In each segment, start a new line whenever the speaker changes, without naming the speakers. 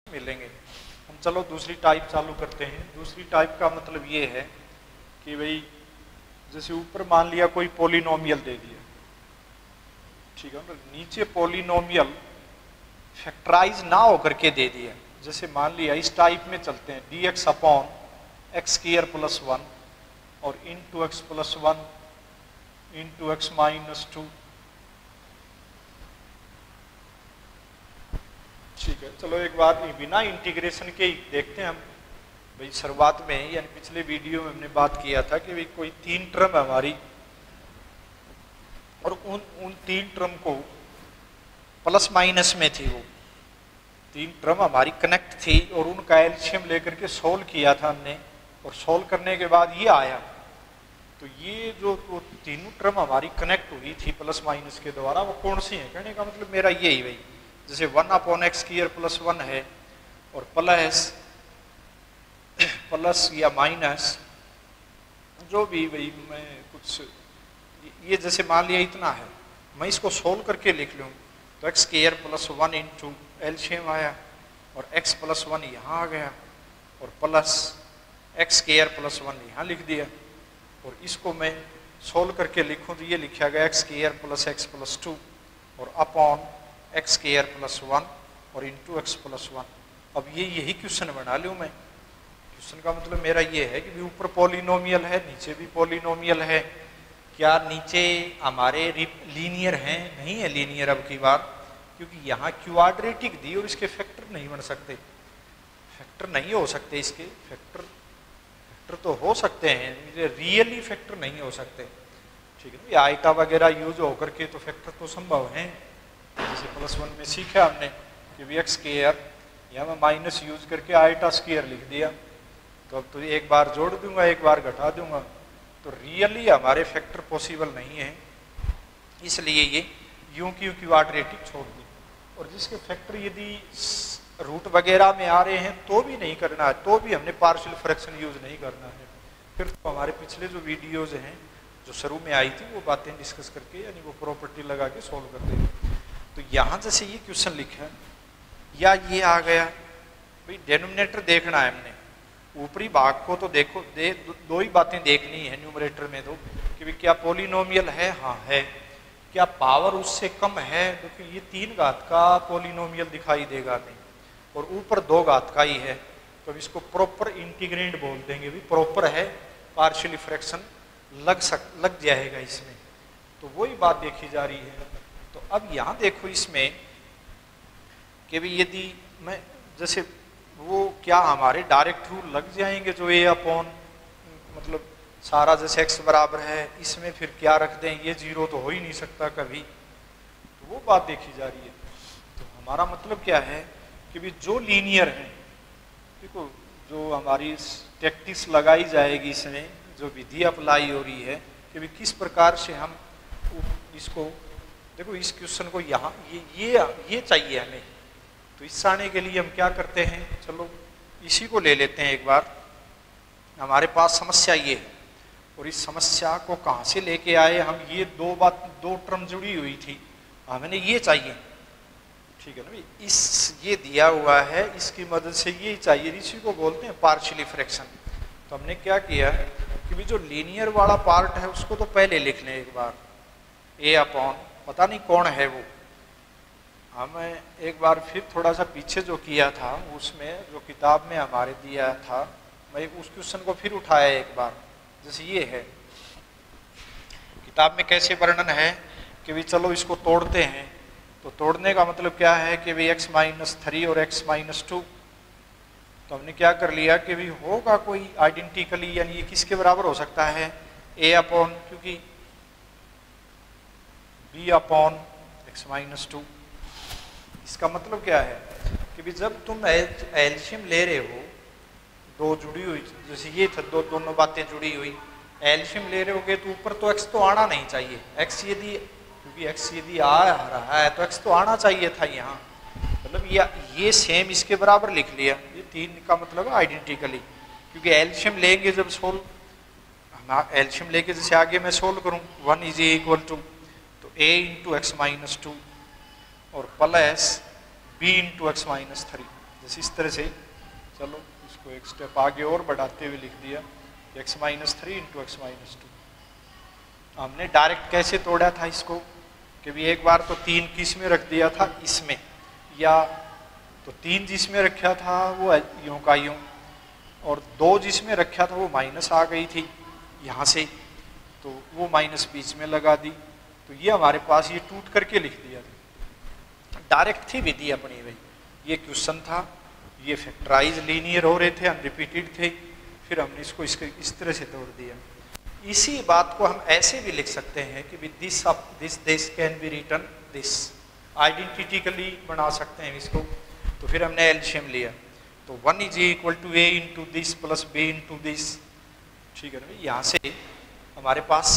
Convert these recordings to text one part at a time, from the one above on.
मिलेंगे। हम चलो दूसरी टाइप चालू करते हैं। दूसरी टाइप का मतलब ये है कि भाई जैसे ऊपर मान लिया कोई पॉलिनोमियल दे दिया, ठीक है, मतलब नीचे पॉलिनोमियल फैक्टराइज ना होकर के दे दिया। जैसे मान लिया इस टाइप में चलते हैं dx upon x square plus 1 और into x plus 1 into x minus 2, ठीक है। चलो एक बार बिना इंटीग्रेशन के ही देखते हैं हम। भाई शुरुआत में यानी पिछले वीडियो में हमने बात किया था कि भाई कोई 3 टर्म हमारी और उन 3 टर्म को प्लस माइनस में थी, वो 3 टर्म हमारी कनेक्ट थी और उनका एलसीएम लेकर के सोल्व किया था हमने, और सोल्व करने के बाद ये आया। तो ये जो तीनों टर्म हमारी कनेक्ट हुई थी प्लस माइनस के द्वारा, वो कौन सी है? कहने का मतलब मेरा ये ही भाई जैसे 1 अपॉन एक्स स्क्वायर प्लस 1 है और प्लस या माइनस जो भी भाई मैं कुछ ये जैसे मान लिया इतना है, मैं इसको सोल्व करके लिख लूँ तो x square plus 1 into LCM आया और एक्स प्लस 1 यहाँ आ गया और प्लस एक्स स्क्वायर प्लस 1 यहाँ लिख दिया। और इसको मैं सोल्व करके लिखूँ तो ये लिखा गया x square plus x plus 2 और अपॉन एक्स स्क्वायर प्लस 1 और इंटू एक्स प्लस 1। अब ये यही क्वेश्चन बना लूँ मैं। क्वेश्चन का मतलब मेरा ये है कि ऊपर पॉलिनोमियल है, नीचे भी पॉलिनोमियल है। क्या नीचे हमारे लीनियर हैं? नहीं है लीनियर अब की बार, क्योंकि यहाँ क्वाड्रेटिक दी और इसके फैक्टर नहीं बन सकते, फैक्टर नहीं हो सकते इसके। फैक्टर तो हो सकते हैं, रियली फैक्टर नहीं हो सकते, ठीक है। ये आइटा वगैरह यूज होकर के तो फैक्टर तो संभव है। जैसे प्लस 1 में सीखा हमने कि भी एक्स स्क्वायर, यहाँ मैं माइनस यूज करके आइटा स्क्वायर लिख दिया, तो अब तो एक बार जोड़ दूंगा एक बार घटा दूंगा, तो रियली हमारे फैक्टर पॉसिबल नहीं है, इसलिए ये यूं की क्वाड्रेटिक छोड़ दी। और जिसके फैक्टर यदि रूट वगैरह में आ रहे हैं तो भी नहीं करना है, तो भी हमने पार्शियल फ्रैक्शन यूज नहीं करना है। फिर तो हमारे पिछले जो वीडियोज हैं जो शुरू में आई थी वो बातें डिस्कस करके यानी वो प्रॉपर्टी लगा के सॉल्व करते हैं। तो यहाँ जैसे ये क्वेश्चन लिखा है या ये आ गया, भाई डेनोमिनेटर देखना है हमने, ऊपरी भाग को तो देखो दो ही बातें देखनी है न्यूमरेटर में तो, कि भाई क्या पॉलिनोमियल है? हाँ है। क्या पावर उससे कम है? क्योंकि ये 3 घात का पॉलिनोमियल दिखाई देगा नहीं और ऊपर 2 घात का ही है, तो इसको प्रॉपर इंटीग्रेंड बोल देंगे। भी प्रॉपर है, पार्शियली फ्रैक्शन लग जाएगा इसमें, तो वही बात देखी जा रही है। तो अब यहाँ देखो इसमें कि भी यदि मैं जैसे वो क्या हमारे डायरेक्ट रूल लग जाएंगे जो ए अपॉन मतलब सारा जैसे x बराबर है, इसमें फिर क्या रख दें? ये 0 तो हो ही नहीं सकता कभी, तो वो बात देखी जा रही है। तो हमारा मतलब क्या है कि भी जो लीनियर है, देखो जो हमारी टैक्टिक्स लगाई जाएगी इसमें, जो विधि अप्लाई हो रही है कि भी किस प्रकार से हम इसको देखो इस क्वेश्चन को यहाँ ये चाहिए हमें, तो इस आने के लिए हम क्या करते हैं, चलो इसी को ले लेते हैं एक बार। हमारे पास समस्या ये है और इस समस्या को कहाँ से लेके आए हम? ये दो टर्म जुड़ी हुई थी, हमें ये चाहिए, ठीक है ना भाई। ये दिया हुआ है, इसकी मदद से ये चाहिए, इसी को बोलते हैं पार्शियली फ्रैक्शन। तो हमने क्या किया कि भी जो लीनियर वाला पार्ट है उसको तो पहले लिख लें एक बार, ए अपॉन पता नहीं कौन है वो, हमें एक बार फिर थोड़ा सा पीछे जो किया था उसमें जो किताब में हमारे दिया था, मैं उस क्वेश्चन को फिर उठाया एक बार। जैसे ये है किताब में कैसे वर्णन है कि भी चलो इसको तोड़ते हैं, तो तोड़ने का मतलब क्या है कि भाई x-3 और x-2, तो हमने क्या कर लिया कि भी होगा कोई आइडेंटिकली, यानी ये किसके बराबर हो सकता है? a अपॉन, क्योंकि b अपॉन x-2। इसका मतलब क्या है कि भी जब तुम एलसीएम ले रहे हो, दो जुड़ी हुई, जैसे ये था दोनों बातें जुड़ी हुई, एलसीएम ले रहे होगे तो ऊपर तो x तो आना नहीं चाहिए, x यदि क्योंकि x यदि आ रहा है तो x तो आना चाहिए था यहाँ, मतलब ये सेम इसके बराबर लिख लिया। ये 3 का मतलब आइडेंटिकली, क्योंकि एलसीएम लेंगे जब सोल्व, एलसीएम लेके जैसे आगे मैं सोल्व करूँ 1 इज इक्वल टू तो a इंटू एक्स माइनस 2 और plus b into x minus 3, जैसे इस तरह से, चलो इसको एक स्टेप आगे और बढ़ाते हुए लिख दिया x-3 इंटू x-2। हमने डायरेक्ट कैसे तोड़ा था इसको कि भी एक बार तो 3 किस में रख दिया था इसमें, या तो 3 जिसमें रखा था वो यूं का यूं, और 2 जिसमें रखा था वो माइनस आ गई थी यहाँ से, तो वो माइनस बीच में लगा दी, तो ये हमारे पास ये टूट करके लिख दिया था। डायरेक्ट थी विधि अपनी भाई, ये क्वेश्चन था, ये फैक्टराइज लीनियर हो रहे थे, अनरिपीटेड थे, फिर हमने इसको इस तरह से तोड़ दिया। इसी बात को हम ऐसे भी लिख सकते हैं कि this can be written this, identically बना सकते हैं इसको। तो फिर हमने एलसीएम लिया, तो 1 is equal to a into this plus b into this, ठीक है ना। यहाँ से हमारे पास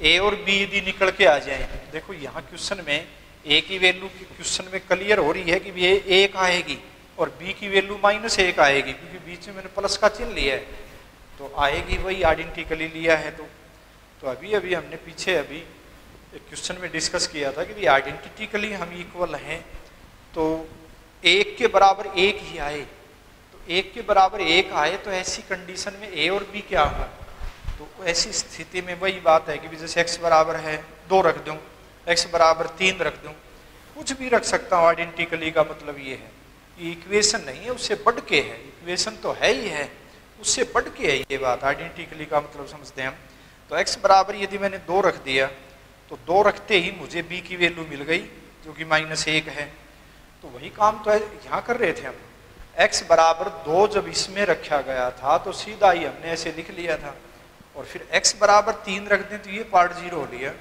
a और b यदि निकल के आ जाए, देखो यहाँ क्वेश्चन में a की वैल्यू क्वेश्चन में क्लियर हो रही है कि ये 1 आएगी और b की वैल्यू -1 आएगी, क्योंकि बीच में मैंने प्लस का चिन्ह लिया है, तो आएगी वही आइडेंटिकली लिया है। तो अभी हमने पीछे अभी एक क्वेश्चन में डिस्कस किया था कि आइडेंटिकली हम इक्वल हैं, तो 1 के बराबर 1 ही आए, तो 1 के बराबर 1 आए तो ऐसी कंडीशन में a और b क्या होगा, तो ऐसी स्थिति में वही बात है कि जैसे x बराबर है 2 रख दूं, x बराबर 3 रख दूं, कुछ भी रख सकता हूँ। आइडेंटिकली का मतलब ये है, ये इक्वेशन नहीं है, उससे बढ़ के है, इक्वेशन तो है ही है, उससे बढ़ के है ये बात। आइडेंटिकली का मतलब समझते हैं हम, तो x बराबर यदि मैंने 2 रख दिया, तो 2 रखते ही मुझे b की वैल्यू मिल गई जो कि -1 है, तो वही काम तो यहाँ कर रहे थे हम। x बराबर 2 जब इसमें रखा गया था तो सीधा ही हमने ऐसे लिख लिया था, और फिर x बराबर 3 रख दें तो ये पार्ट 0 हो लिया,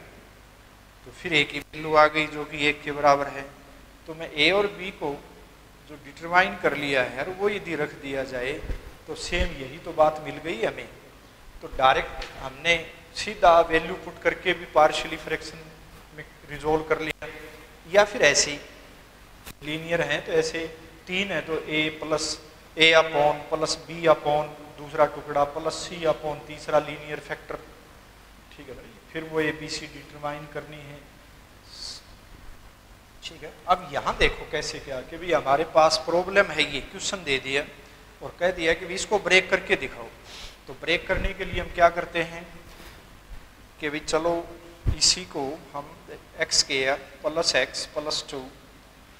तो फिर a की वैल्यू आ गई जो कि 1 के बराबर है। तो मैं a और b को जो डिटरमाइन कर लिया है और वो यदि रख दिया जाए तो सेम यही तो बात मिल गई हमें। तो डायरेक्ट हमने सीधा वैल्यू पुट करके भी पार्शियली फ्रैक्शन में रिजोल्व कर लिया, या फिर ऐसे ही लीनियर है तो ऐसे 3 है तो a upon plus b upon दूसरा टुकड़ा प्लस c अपॉन तीसरा लीनियर फैक्टर, ठीक है भाई। फिर वो ABC डिटरमाइन करनी है, ठीक है। अब यहाँ देखो कैसे क्या कि भाई हमारे पास प्रॉब्लम है, ये क्वेश्चन दे दिया और कह दिया कि इसको ब्रेक करके दिखाओ। तो ब्रेक करने के लिए हम क्या करते हैं कि भाई चलो इसी को हम x² plus x plus 2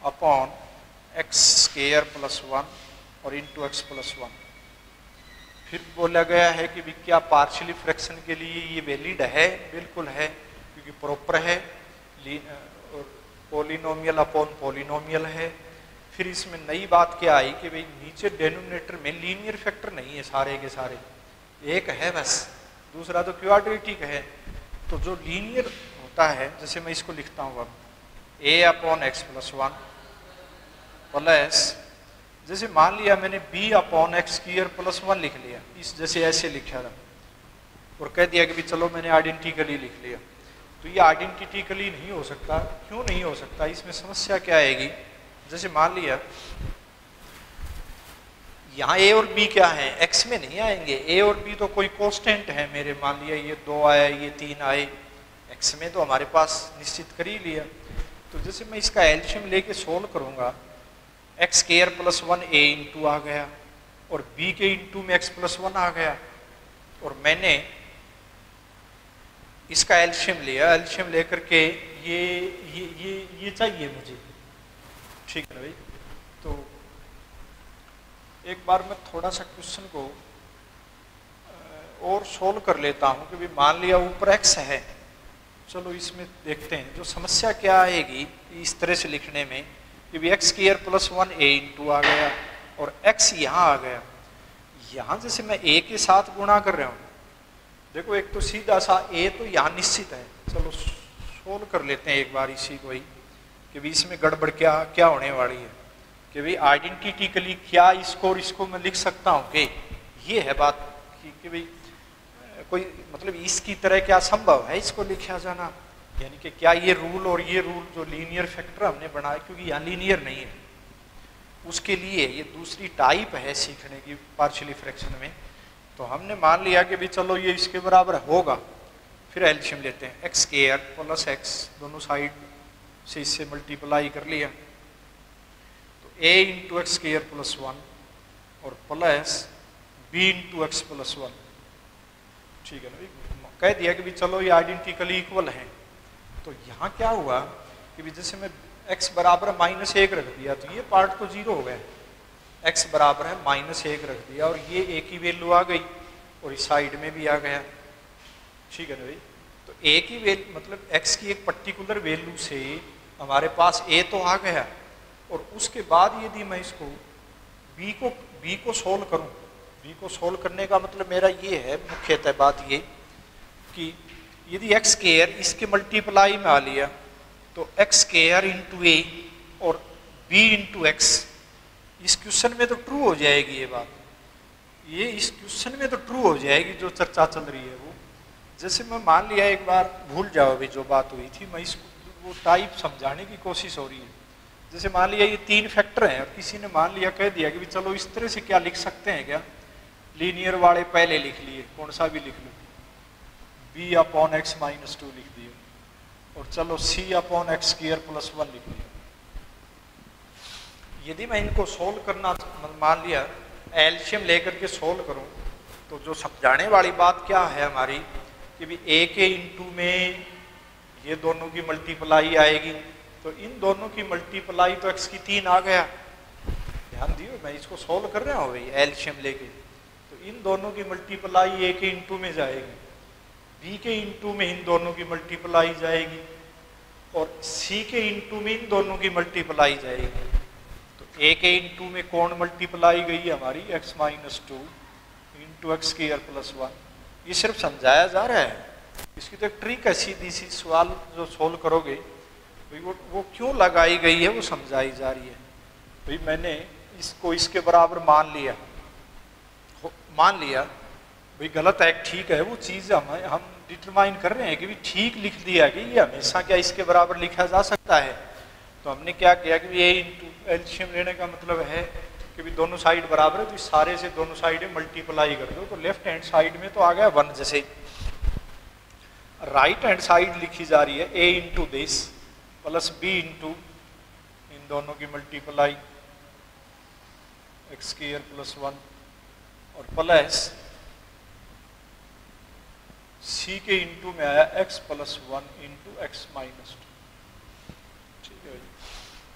upon x² plus 1 और इंटू x प्लस 1। फिर बोला गया है कि भाई क्या पार्शियली फ्रैक्शन के लिए ये वैलिड है, बिल्कुल है, क्योंकि प्रॉपर है, पॉलिनोमियल अपॉन पॉलिनोमियल है। फिर इसमें नई बात क्या आई कि भाई नीचे डेनोमिनेटर में लीनियर फैक्टर नहीं है, सारे के सारे एक है बस, दूसरा तो क्वाड्रेटिक है। तो जो लीनियर होता है, जैसे मैं इसको लिखता हूँ अब a upon x plus 1 plus, जैसे मान लिया मैंने b अपॉन x² प्लस 1 लिख लिया, इस जैसे ऐसे लिखा था और कह दिया कि भी चलो मैंने आइडेंटिकली लिख लिया। तो ये आइडेंटिकली नहीं हो सकता। क्यों नहीं हो सकता, इसमें समस्या क्या आएगी। जैसे मान लिया यहाँ a और b क्या है, x में नहीं आएंगे, a और b तो कोई कांस्टेंट है मेरे, मान लिया ये 2 आए ये 3 आए, x में तो हमारे पास निश्चित कर ही लिया। तो जैसे मैं इसका एलसीएम लेके सोल्व करूंगा, x² प्लस 1 a इंटू आ गया और b के इंटू में x प्लस 1 आ गया, और मैंने इसका एलसीएम लिया, एलसीएम लेकर के ये चाहिए मुझे, ठीक है भाई। तो एक बार मैं थोड़ा सा क्वेश्चन को और सोल्व कर लेता हूँ कि भाई मान लिया ऊपर x है, चलो इसमें देखते हैं जो समस्या क्या आएगी इस तरह से लिखने में कि भी x² प्लस 1 a इंटू आ गया और x यहाँ आ गया। यहाँ जैसे मैं a के साथ गुणा कर रहा हूँ, देखो एक तो सीधा सा a तो यहाँ निश्चित है, चलो सोल्व कर लेते हैं एक बार इसी को ही कि भी इसमें गड़बड़ क्या होने वाली है कि भाई आइडेंटिटिकली क्या इसको और इसको मैं लिख सकता हूँ कि ये है बात कि भाई कोई मतलब इसकी तरह क्या संभव है इसको लिखा जाना, यानी कि क्या ये रूल और ये रूल जो लीनियर फैक्टर हमने बनाया, क्योंकि यहाँ लीनियर नहीं है, उसके लिए ये दूसरी टाइप है सीखने की पार्शियली फ्रैक्शन में। तो हमने मान लिया कि भाई चलो ये इसके बराबर होगा, फिर एलसीएम लेते हैं, x² प्लस x दोनों साइड से इससे मल्टीप्लाई कर लिया, तो a into x square plus 1 और plus b into x plus 1। ठीक है ना भाई, कह दिया कि भी चलो ये आइडेंटिकली इक्वल हैं। तो यहाँ क्या हुआ कि भी जैसे मैं x बराबर -1 रख दिया तो ये पार्ट तो जीरो हो गया, x बराबर है -1 रख दिया और ये a की वैल्यू आ गई और इस साइड में भी आ गया। ठीक है ना भाई, तो a की वैल्यू मतलब x की एक पर्टिकुलर वैल्यू से हमारे पास a तो आ गया और उसके बाद यदि मैं इसको b को सोल्व करूं, b को सोल्व करने का मतलब मेरा ये है मुख्यतः बात ये कि यदि एक्स स्क्वायर इसके मल्टीप्लाई में आ लिया तो एक्स स्क्वायर इंटू ए और b इंटू एक्स, इस क्वेश्चन में तो ट्रू हो जाएगी ये बात, ये इस क्वेश्चन में तो ट्रू हो जाएगी जो चर्चा चल रही है वो। जैसे मैं मान लिया एक बार भूल जाओ अभी जो बात हुई थी, मैं इसको वो टाइप समझाने की कोशिश हो रही है। जैसे मान लिया ये 3 फैक्टर हैं और किसी ने मान लिया कह दिया कि भी चलो इस तरह से क्या लिख सकते हैं क्या, लीनियर वाले पहले लिख लिए, कौन सा भी लिख लो, b अपॉन एक्स -2 लिख दिए और चलो c upon x square plus 1 लिख दिया। यदि मैं इनको सोल्व करना मान लिया एलसीएम लेकर के सोल्व करूं तो जो समझाने वाली बात क्या है हमारी कि भी a के इंटू में ये दोनों की मल्टीप्लाई आएगी तो इन दोनों की मल्टीप्लाई तो x की 3 आ गया। ध्यान दियो मैं इसको सोल्व कर रहा हूँ भाई एलसीएम लेके, तो इन दोनों की मल्टीप्लाई a के इंटू में जाएगी, b के इंटू में इन दोनों की मल्टीप्लाई जाएगी और c के इंटू में इन दोनों की मल्टीप्लाई जाएगी। तो a के इंटू में कौन मल्टीप्लाई गई है हमारी x -2 into x square plus 1। ये सिर्फ समझाया जा रहा है, इसकी तो एक ट्रिक है, सीधी सी सवाल जो सोल्व करोगे भाई वो क्यों लगाई गई है वो समझाई जा रही है। भाई मैंने इसको इसके बराबर मान लिया भाई गलत है ठीक है, वो चीज़ हम डिटरमाइन कर रहे हैं कि भी ठीक लिख दिया कि ये हमेशा क्या इसके बराबर लिखा जा सकता है। तो हमने क्या किया कि a इंटू एलसीएम लेने का मतलब है कि भी दोनों साइड बराबर है तो इस सारे से दोनों साइड मल्टीप्लाई कर दो तो लेफ्ट हैंड साइड में तो आ गया 1, जैसे राइट हैंड साइड लिखी जा रही है a into this plus b into इन दोनों की मल्टीप्लाई एक्स स्क्वायर प्लस 1 और प्लस c के इंटू में आया x प्लस 1 इंटू एक्स -2। ठीक है,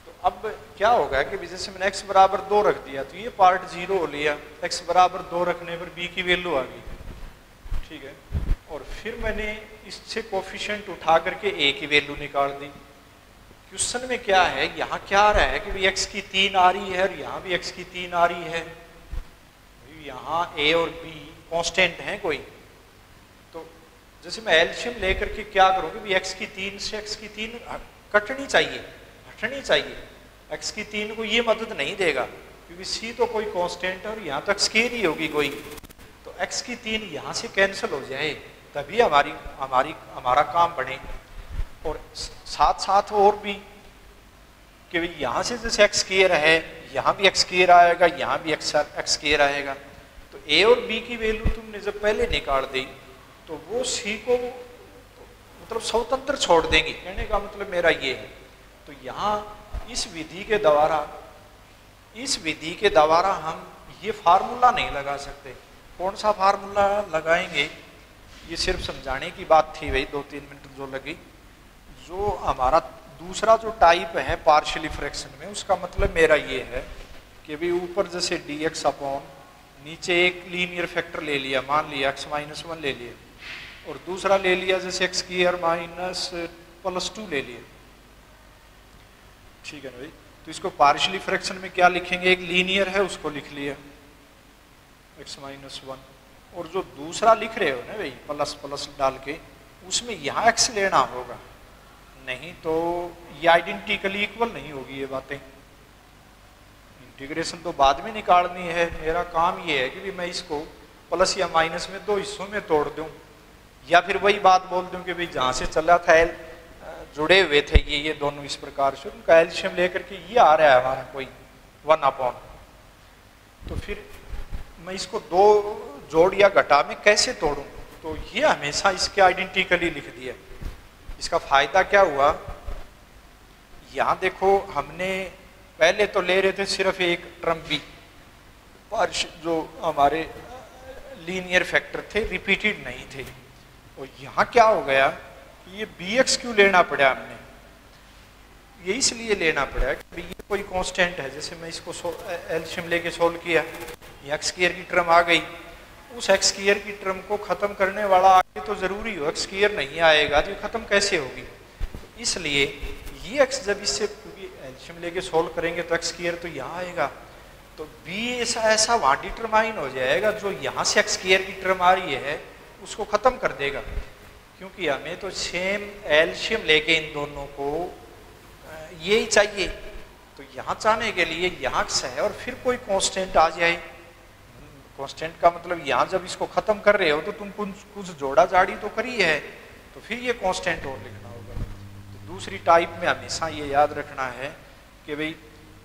तो अब क्या होगा कि जैसे मैंने x बराबर 2 रख दिया तो ये पार्ट 0 हो लिया, x बराबर 2 रखने पर b की वैल्यू आ गई। ठीक है, और फिर मैंने इससे कोफिशिएंट उठा करके a की वैल्यू निकाल दी। क्वेश्चन में क्या है, यहाँ क्या आ रहा है कि x की 3 आ रही है और यहाँ भी x की 3 आ रही है, यहाँ a और b कांस्टेंट हैं कोई। तो जैसे मैं एलसीएम लेकर के क्या करूँगी भी x की 3 से x की 3 कटनी चाहिए, हटनी चाहिए, x की 3 को ये मदद नहीं देगा क्योंकि c तो कोई कांस्टेंट है और यहाँ तक स्केयर ही होगी कोई, तो x की 3 यहाँ से कैंसिल हो जाए तभी हमारा काम बने। और साथ साथ और भी कि यहाँ से जैसे एक्स स्क्वायर है यहाँ भी एक्स स्क्वायर आएगा, यहाँ भी एक्स स्क्वायर आएगा, तो a और b की वैल्यू तुमने जब पहले निकाल दी तो वो c को मतलब स्वतंत्र छोड़ देंगी, कहने का मतलब मेरा ये है। तो यहाँ इस विधि के द्वारा हम ये फार्मूला नहीं लगा सकते। कौन सा फार्मूला लगाएंगे, ये सिर्फ समझाने की बात थी भाई, 2-3 मिनट जो लगी। जो हमारा दूसरा जो टाइप है पार्शियली फ्रैक्शन में, उसका मतलब मेरा ये है कि भी ऊपर जैसे dx अपॉन नीचे एक लीनियर फैक्टर ले लिया, मान लिया x -1 ले लिया और दूसरा ले लिया जैसे x स्क्वायर -+2 ले लिया। ठीक है ना भाई, तो इसको पार्शियली फ्रैक्शन में क्या लिखेंगे, एक लीनियर है उसको लिख लिया x -1 और जो दूसरा लिख रहे हो ना भाई प्लस प्लस डाल के उसमें यहाँ x लेना होगा, नहीं तो ये आइडेंटिकली इक्वल नहीं होगी ये बातें। इंटीग्रेशन तो बाद में निकालनी है, मेरा काम ये है कि भी मैं इसको प्लस या माइनस में 2 हिस्सों में तोड़ दूं या फिर वही बात बोल दूं कि भाई जहाँ से चला था एल जुड़े हुए थे ये दोनों इस प्रकार से, उनका एलसीएम लेकर के ये आ रहा है हमारा कोई 1 अपॉन, तो फिर मैं इसको 2 जोड़ या घटा में कैसे तोड़ूं, तो ये हमेशा इसके आइडेंटिकली लिख दिया। इसका फायदा क्या हुआ, यहाँ देखो हमने पहले तो ले रहे थे सिर्फ एक टर्म बी, जो हमारे लीनियर फैक्टर थे रिपीटेड नहीं थे। और यहाँ क्या हो गया कि ये बी एक्स क्यों लेना पड़ा हमने, ये इसलिए लेना पड़ा कि ये कोई कांस्टेंट है। जैसे मैं इसको एलसीएम लेके सोल्व किया, ये एक्स स्क्वायर की टर्म आ गई, उस एक्स स्क्वायर की टर्म को खत्म करने वाला आगे तो जरूरी हो, एक्स स्क्वायर नहीं आएगा तो खत्म कैसे होगी। तो इसलिए ये एक्स जब इससे एलसीएम लेके सोल्व करेंगे तो एक्स स्क्वायर तो यहाँ आएगा, तो बी ऐसा वहाँ डिटरमाइन हो जाएगा जो यहाँ से एक्स स्क्वायर की टर्म आ रही है उसको खत्म कर देगा, क्योंकि हमें तो सेम एलसीएम लेके इन दोनों को यही चाहिए। तो यहाँ चाहने के लिए यहाँ से है और फिर कोई कांस्टेंट आ जाए, कांस्टेंट का मतलब यहाँ जब इसको खत्म कर रहे हो तो तुम कुछ जोड़ा जाड़ी तो करी है, तो फिर ये कांस्टेंट और लिखना होगा। तो दूसरी टाइप में हमेशा ये याद रखना है कि भाई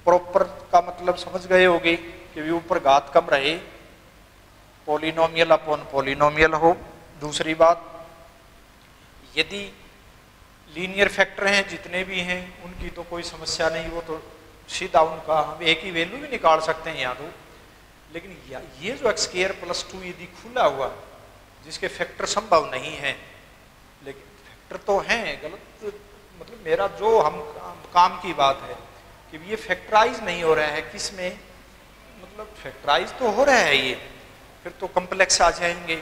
प्रॉपर का मतलब समझ गए होगे कि भाई ऊपर घात कम रहे, पॉलिनोमियल अपॉन पॉलिनोमियल हो। दूसरी बात, यदि लीनियर फैक्टर हैं जितने भी हैं उनकी तो कोई समस्या नहीं, वो तो सीधा उनका हम एक ही वैल्यू भी निकाल सकते हैं यहाँ तो। लेकिन ये जो एक्स स्क्वायर प्लस 2 यदि खुला हुआ जिसके फैक्टर संभव नहीं है, लेकिन फैक्टर तो हैं, गलत मतलब मेरा जो हम काम की बात है कि ये फैक्टराइज नहीं हो रहा है, किस में मतलब फैक्टराइज तो हो रहा है, ये फिर तो कम्प्लेक्स आ जाएंगे।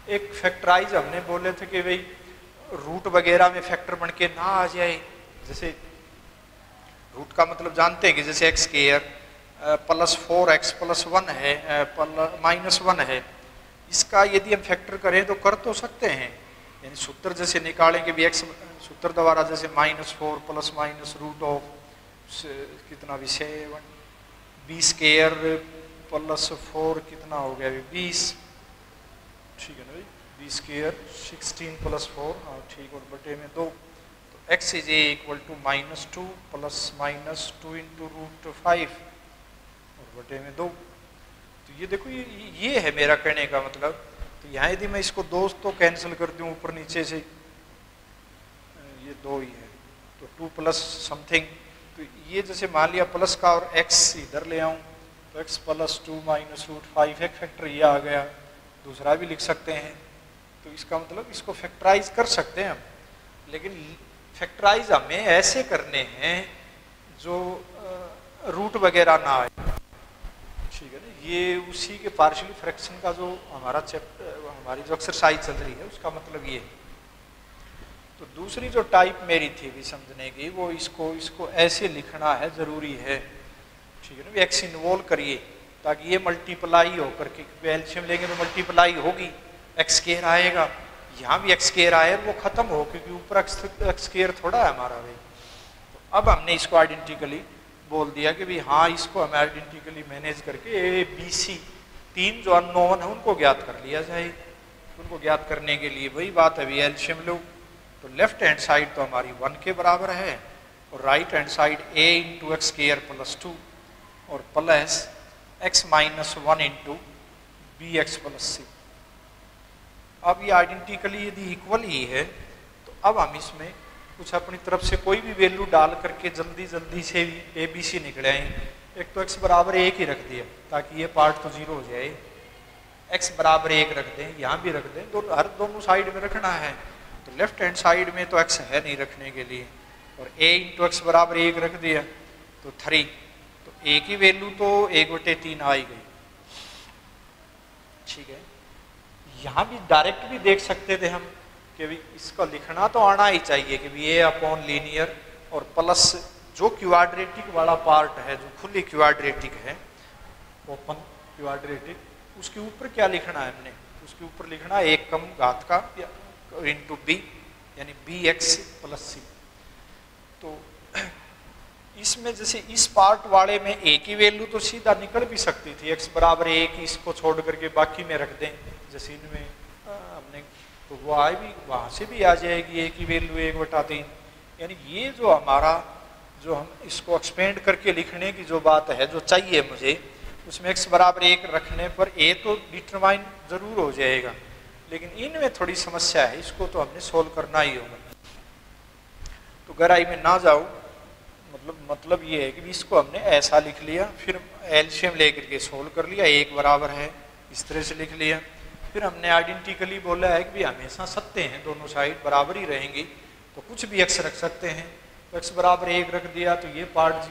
एक फैक्टराइज हमने बोले थे कि भाई रूट वगैरह में फैक्टर बन के ना आ जाए, जैसे रूट का मतलब जानते हैं कि जैसे x square plus 4x plus 1 है माइनस 1 है, इसका यदि हम फैक्टर करें तो कर तो सकते हैं, यानी सूत्र जैसे निकालें कि भी एक्स सूत्र द्वारा जैसे -4 प्लस माइनस रूट ऑफ कितना भी 7 बी स्क्वायर प्लस 4 कितना हो गया 20, ठीक है ना भाई, बी स्क्वायर 16 प्लस 4, हाँ ठीक, और बटे में 2, तो x is equal to -2 plus -2 into root 5 और बटे में 2। तो ये देखो ये है मेरा कहने का मतलब। तो यहाँ यदि मैं इसको 2 तो कैंसिल कर दूँ ऊपर नीचे से, ये 2 ही है, तो 2 प्लस समथिंग, तो ये जैसे मान लिया प्लस का और x इधर ले आऊँ तो x प्लस 2 माइनस रूट 5 एक फैक्टर ये आ गया, दूसरा भी लिख सकते हैं। तो इसका मतलब इसको फैक्टराइज कर सकते हैं हम, लेकिन फैक्टराइज हमें ऐसे करने हैं जो रूट वगैरह ना आए, ठीक है ना। ये उसी के पार्शियल फ्रैक्शन का जो हमारा चैप्टर हमारी जो एक्सरसाइज चल रही है उसका मतलब ये। तो दूसरी जो टाइप मेरी थी भी समझने की, वो इसको ऐसे लिखना है ज़रूरी है, ठीक है ना। एक्स इन्वॉल्व करिए ताकि ये मल्टीप्लाई होकर के एलसीएम लेंगे तो मल्टीप्लाई होगी, एक्स स्क्वायर आएगा, यहाँ भी एक्स स्क्वायर आए वो खत्म हो, क्योंकि ऊपर एक्स स्क्वायर थोड़ा है हमारा भाई। तो अब हमने इसको आइडेंटिकली बोल दिया कि भाई हाँ, इसको हमें आइडेंटिकली मैनेज करके ए बी सी 3 जो अननोन है उनको ज्ञात कर लिया जाए। उनको ज्ञात करने के लिए वही बात है, अभी एलसीएम लो, तो लेफ्ट हैंड साइड तो हमारी 1 के बराबर है और right hand side a into x square plus 2 और plus x minus 1 into b x plus c. अब ये आइडेंटिकली यदि इक्वल ही है तो अब हम इसमें कुछ अपनी तरफ से कोई भी वैल्यू डाल करके जल्दी से ए बी सी निकले आए। एक तो x बराबर 1 ही रख दिया ताकि ये पार्ट तो 0 हो जाए, x बराबर 1 रख दें, यहाँ भी रख दें, दोनों साइड में रखना है। तो लेफ्ट हैंड साइड में तो x है नहीं रखने के लिए, और a इंटू एक्स बराबर 1 रख दिया तो 3, तो a की वैल्यू तो 1/3 आ ही गई, ठीक है। यहाँ भी डायरेक्ट भी देख सकते थे हम कि भी इसका लिखना तो आना ही चाहिए कि भी a अपॉन लीनियर और प्लस जो क्वाड्रेटिक वाला पार्ट है, जो खुली क्वाड्रेटिक है, ओपन क्वाड्रेटिक, उसके ऊपर क्या लिखना है हमने, उसके ऊपर लिखना है 1 कम घात का इंटू बी, यानी बी एक्स प्लस सी। तो इसमें जैसे इस पार्ट वाले में a की वैल्यू तो सीधा निकल भी सकती थी, x बराबर 1 इसको छोड़ करके बाकी में रख दें, जैसे इनमें हमने, तो वो आए भी वहाँ से भी आ जाएगी a की वैल्यू 1/3। यानी ये जो हमारा जो हम इसको एक्सपेंड करके लिखने की जो बात है जो चाहिए मुझे, उसमें x बराबर 1 रखने पर a तो डिटरमाइन जरूर हो जाएगा, लेकिन इनमें थोड़ी समस्या है, इसको तो हमने सोल्व करना ही होगा। तो गहराई में ना जाओ, मतलब ये है कि इसको हमने ऐसा लिख लिया, फिर एलसीएम लेकर के सोल्व कर लिया, एक बराबर है इस तरह से लिख लिया। फिर हमने आइडेंटिकली बोला है कि हमेशा सत्य हैं, दोनों साइड बराबर ही रहेंगी, तो कुछ भी एक्स रख सकते हैं। तो एक्स बराबर 1 रख दिया, तो ये पार्ट जी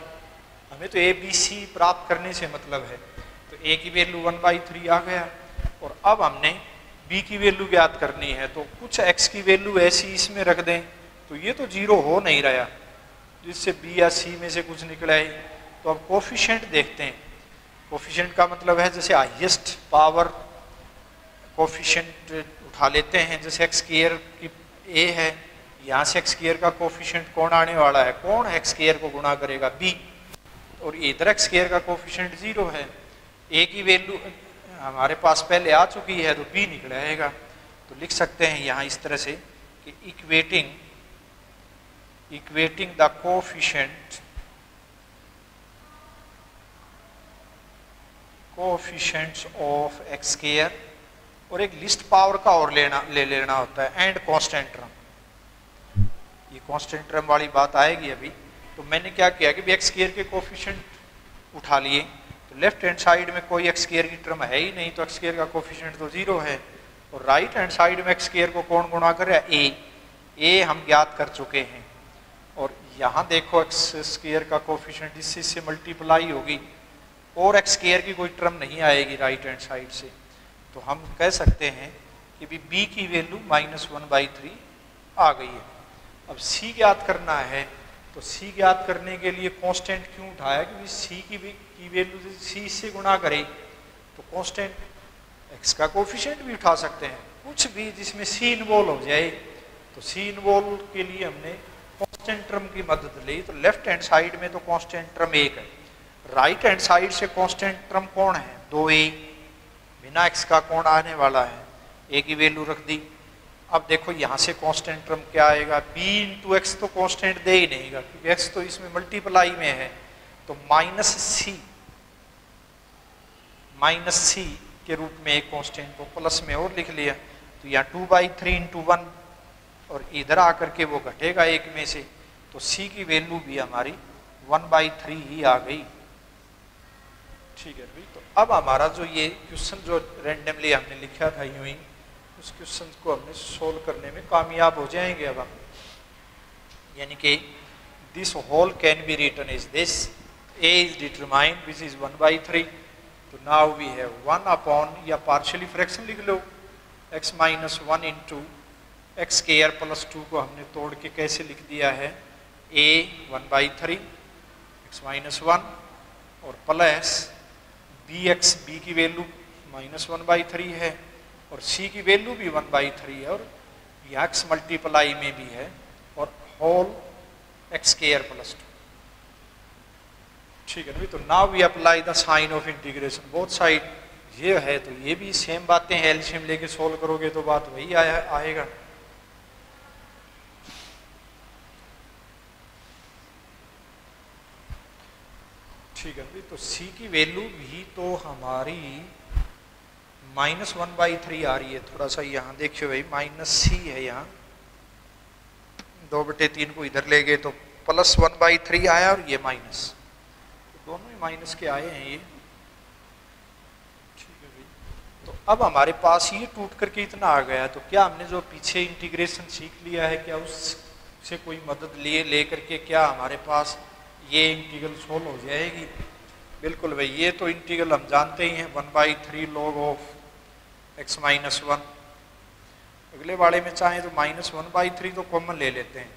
हमें तो ए बी सी प्राप्त करने से मतलब है, तो ए की वैल्यू 1/3 आ गया। और अब हमने बी की वैल्यू ज्ञात करनी है, तो कुछ एक्स की वैल्यू ऐसी इसमें रख दें, तो ये तो 0 हो नहीं रहा, जिससे बी या सी में से कुछ निकला है। तो अब कोफिशिएंट देखते हैं। कोफिशिएंट का मतलब है जैसे हाईएस्ट पावर कोफिशिएंट उठा लेते हैं, जैसे एक्स स्क्वायर की ए है, यहाँ से एक्स स्क्वायर का कोफिशिएंट कौन आने वाला है, कौन एक्स स्क्वायर को गुणा करेगा, बी, और इधर एक्स स्क्वायर का कोफिशिएंट 0 है। ए की वैल्यू हमारे पास पहले आ चुकी है, तो बी निकलेगा। तो लिख सकते हैं यहाँ इस तरह से कि equating the coefficients of x square, और एक लिस्ट पावर का और ले लेना होता है, एंड कांस्टेंट टर्म। ये कांस्टेंट टर्म वाली बात आएगी अभी। तो मैंने क्या किया कि एक्स स्क्वायर के कोफिशिएंट उठा लिए, तो लेफ्ट हैंड साइड में कोई एक्स स्क्वायर की टर्म है ही नहीं, तो एक्स स्क्वायर का कोफिशिएंट तो 0 है। और राइट हैंड साइड में एक्स स्क्वायर को कौन गुणा कर रहा है, ए हम ज्ञात कर चुके हैं। और यहाँ देखो एक्स स्क्वायर का कोफिशिएंट इससे मल्टीप्लाई होगी, और एक्स स्क्वायर की कोई टर्म नहीं आएगी राइट हैंड साइड से। तो हम कह सकते हैं कि भी बी की वैल्यू -1/3 आ गई है। अब सी ज्ञात करना है, तो सी ज्ञात करने के लिए कांस्टेंट क्यों उठाया, क्योंकि सी की वैल्यू सी से गुणा करे, तो कांस्टेंट एक्स का कोफिशिएंट भी उठा सकते हैं, कुछ भी जिसमें सी इन्वॉल्व हो जाए। तो सी इन्वॉल्व के लिए हमने कांस्टेंट टर्म की मदद ली। तो लेफ्ट हैंड साइड में तो कांस्टेंट टर्म 1 है, राइट हैंड साइड से कांस्टेंट टर्म कौन है, 2a, बिना एक्स का कौन आने वाला है, ए की वैल्यू रख दी। अब देखो यहाँ से कांस्टेंट टर्म क्या आएगा, b × x, तो कांस्टेंट दे ही नहीं, क्योंकि x तो इसमें मल्टीप्लाई में है। तो -c के रूप में एक कांस्टेंट को प्लस में और लिख लिया, तो यहाँ 2/3 × 1, और इधर आकर के वो घटेगा 1 में से, तो c की वैल्यू भी हमारी 1/3 ही आ गई। ठीक है भाई। तो अब हमारा जो ये क्वेश्चन जो रैंडमली हमने लिखा था यूं ही, उस क्वेश्चन को हमने सोल्व करने में कामयाब हो जाएंगे अब हम। यानी कि this whole can be written is this, a is determined which is 1/3। तो नाउ वी हैव 1/, या पार्शियली फ्रैक्शन लिख लो, x - 1 × x² + 2 को हमने तोड़ के कैसे लिख दिया है, a 1/3 x - 1 और प्लस bx, b की वैल्यू -1/3 है, और c की वैल्यू भी 1/3 है, और ये x मल्टीप्लाई में भी है, और होल x² + 2। ठीक है ना। तो now we apply the sign of integration both side, ये है तो ये भी सेम बातें हैं, एलसीएम लेके सोल्व करोगे तो बात वही आएगा। ठीक है भाई। तो c की वैल्यू भी तो हमारी -1/3 आ रही है। थोड़ा सा यहाँ देखिए भाई, -c है यहाँ, 2/3 को इधर ले गए तो +1/3 आया, और ये माइनस, तो दोनों ही माइनस के आए हैं ये। ठीक है भाई। तो अब हमारे पास ये टूट करके इतना आ गया, तो क्या हमने जो पीछे इंटीग्रेशन सीख लिया है, क्या उससे कोई मदद ले करके क्या हमारे पास ये इंटीग्रल सोल्व हो जाएगी? बिल्कुल भाई, ये तो इंटीग्रल हम जानते ही हैं, 1/3 log ऑफ x - 1। अगले वाले में चाहे तो -1/3 तो कॉमन ले लेते हैं,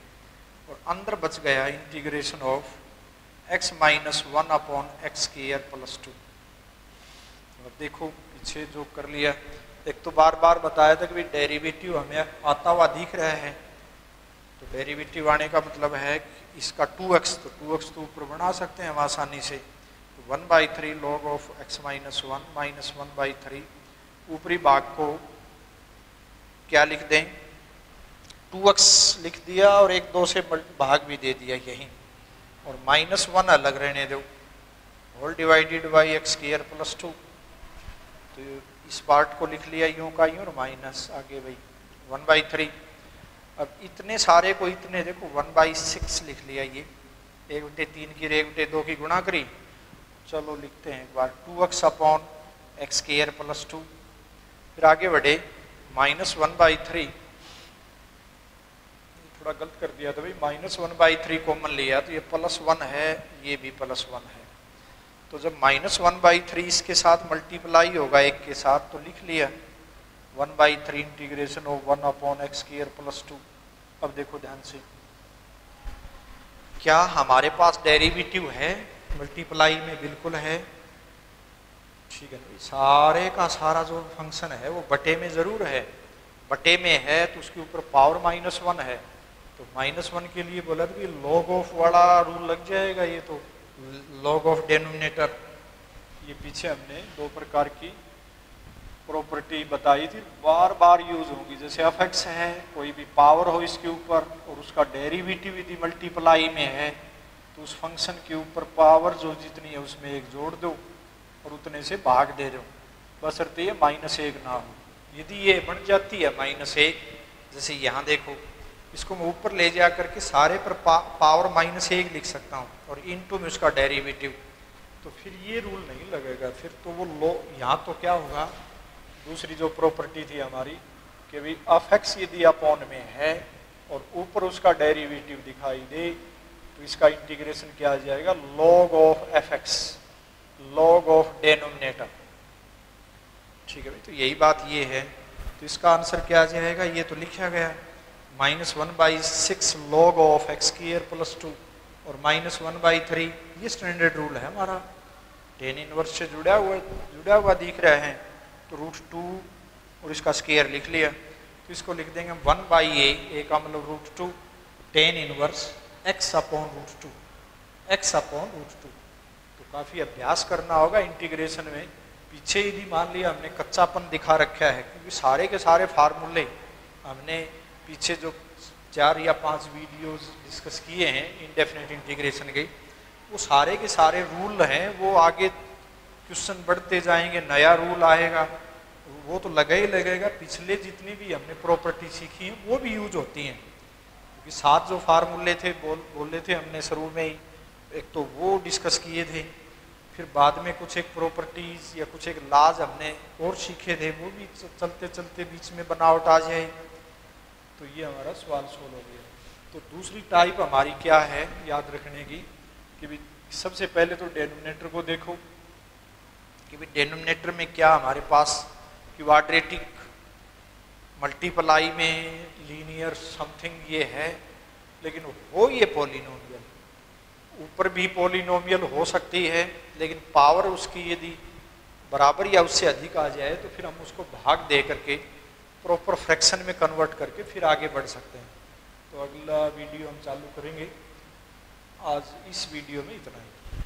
और अंदर बच गया इंटीग्रेशन ऑफ x - 1/x² + 2। अब देखो पीछे जो कर लिया, एक तो बार बार बताया था कि भाई डेरिवेटिव हमें आता हुआ दिख रहा है, तो डेरिवेटिव आने का मतलब है कि इसका 2x, तो 2x तो ऊपर बना सकते हैं हम आसानी से। तो 1/3 log ऑफ x - 1 -1/3, ऊपरी भाग को क्या लिख दें, 2x लिख दिया, और 1 2 से भाग भी दे दिया यहीं, और -1 अलग रहने दो, होल डिवाइडेड बाई x² + 2। तो इस पार्ट को लिख लिया यूं का यूं, और माइनस आगे भाई 1/3। अब इतने सारे को इतने देखो 1/6 लिख लिया, ये 1 बटे 3 की 1 बटे 2 की गुणा करी। चलो लिखते हैं एक बार 2x upon x square plus 2। फिर आगे बढ़े -1/3, थोड़ा गलत कर दिया था भाई, -1/3 कॉमन लिया तो ये +1 है, ये भी +1 है। तो जब -1/3 इसके साथ मल्टीप्लाई होगा एक के साथ तो लिख लिया 1/3 integration of 1 upon x square plus 2। अब देखो ध्यान से, क्या हमारे पास डेरिवेटिव है मल्टीप्लाई में? बिल्कुल है। ठीक है, सारे का सारा जो फंक्शन है वो बटे में जरूर है, बटे में है तो उसके ऊपर पावर -1 है, तो -1 के लिए बोला तो लॉग ऑफ वाला रूल लग जाएगा। ये तो लॉग ऑफ डेनोमिनेटर, ये पीछे हमने 2 प्रकार की प्रॉपर्टी बताई थी, बार बार यूज होगी। जैसे एफ(x) है, कोई भी पावर हो इसके ऊपर और उसका डेरिवेटिव यदि मल्टीप्लाई में है तो उस फंक्शन के ऊपर पावर जो जितनी है उसमें 1 जोड़ दो और उतने से भाग दे दो, बशर्ते ये -1 ना हो। यदि ये बन जाती है -1, जैसे यहाँ देखो, इसको मैं ऊपर ले जा करके सारे पर पावर -1 लिख सकता हूँ और इनटू में उसका डेरिवेटिव, तो फिर ये रूल नहीं लगेगा। फिर तो वो लो, यहाँ तो क्या होगा, दूसरी जो प्रॉपर्टी थी हमारी कि भाई एफ(x) यदि अपॉन में है और ऊपर उसका डेरिवेटिव दिखाई दे तो इसका इंटीग्रेशन क्या आ जाएगा, लॉग ऑफ एफ(x), लॉग ऑफ डेनोमिनेटर। ठीक है भाई, तो यही बात ये है। तो इसका आंसर क्या आ जाएगा, ये तो लिखा गया -1/6 log of x square plus 2 और -1/3, ये स्टैंडर्ड रूल है हमारा, tan इनवर्स से जुड़ा हुआ दिख रहा है तो √2 और इसका स्क्वायर लिख लिया। तो इसको लिख देंगे 1/a का मतलब √2 tan inverse x upon √2, x upon √2। तो काफ़ी अभ्यास करना होगा इंटीग्रेशन में। पीछे यदि मान लिया हमने कच्चापन दिखा रखा है, क्योंकि सारे के सारे फार्मूले हमने पीछे जो 4 या 5 वीडियोस डिस्कस किए हैं इंडेफिनेट इंटीग्रेशन के, वो सारे के सारे रूल हैं, वो आगे क्वेश्चन बढ़ते जाएंगे, नया रूल आएगा, वो तो लगा ही लगेगा। पिछले जितनी भी हमने प्रॉपर्टी सीखी हैं वो भी यूज होती हैं, क्योंकि 7 जो फार्मूले थे बोले थे हमने शुरू में ही, एक तो वो डिस्कस किए थे, फिर बाद में कुछ एक प्रॉपर्टीज या कुछ एक लाज हमने और सीखे थे, वो भी चलते चलते बीच में बनावट आ जाए, तो ये हमारा सवाल सोल्व हो गया। तो दूसरी टाइप हमारी क्या है याद रखने की, कि भी सबसे पहले तो डेनोमिनेटर को देखो कि भी डेनोमिनेटर में क्या हमारे पास क्वाड्रेटिक मल्टीप्लाई में लीनियर समथिंग ये है, लेकिन हो ये पॉलिनोमियल, ऊपर भी पॉलिनोमियल हो सकती है, लेकिन पावर उसकी यदि बराबर या उससे अधिक आ जाए तो फिर हम उसको भाग दे करके प्रॉपर फ्रैक्शन में कन्वर्ट करके फिर आगे बढ़ सकते हैं। तो अगला वीडियो हम चालू करेंगे, आज इस वीडियो में इतना ही।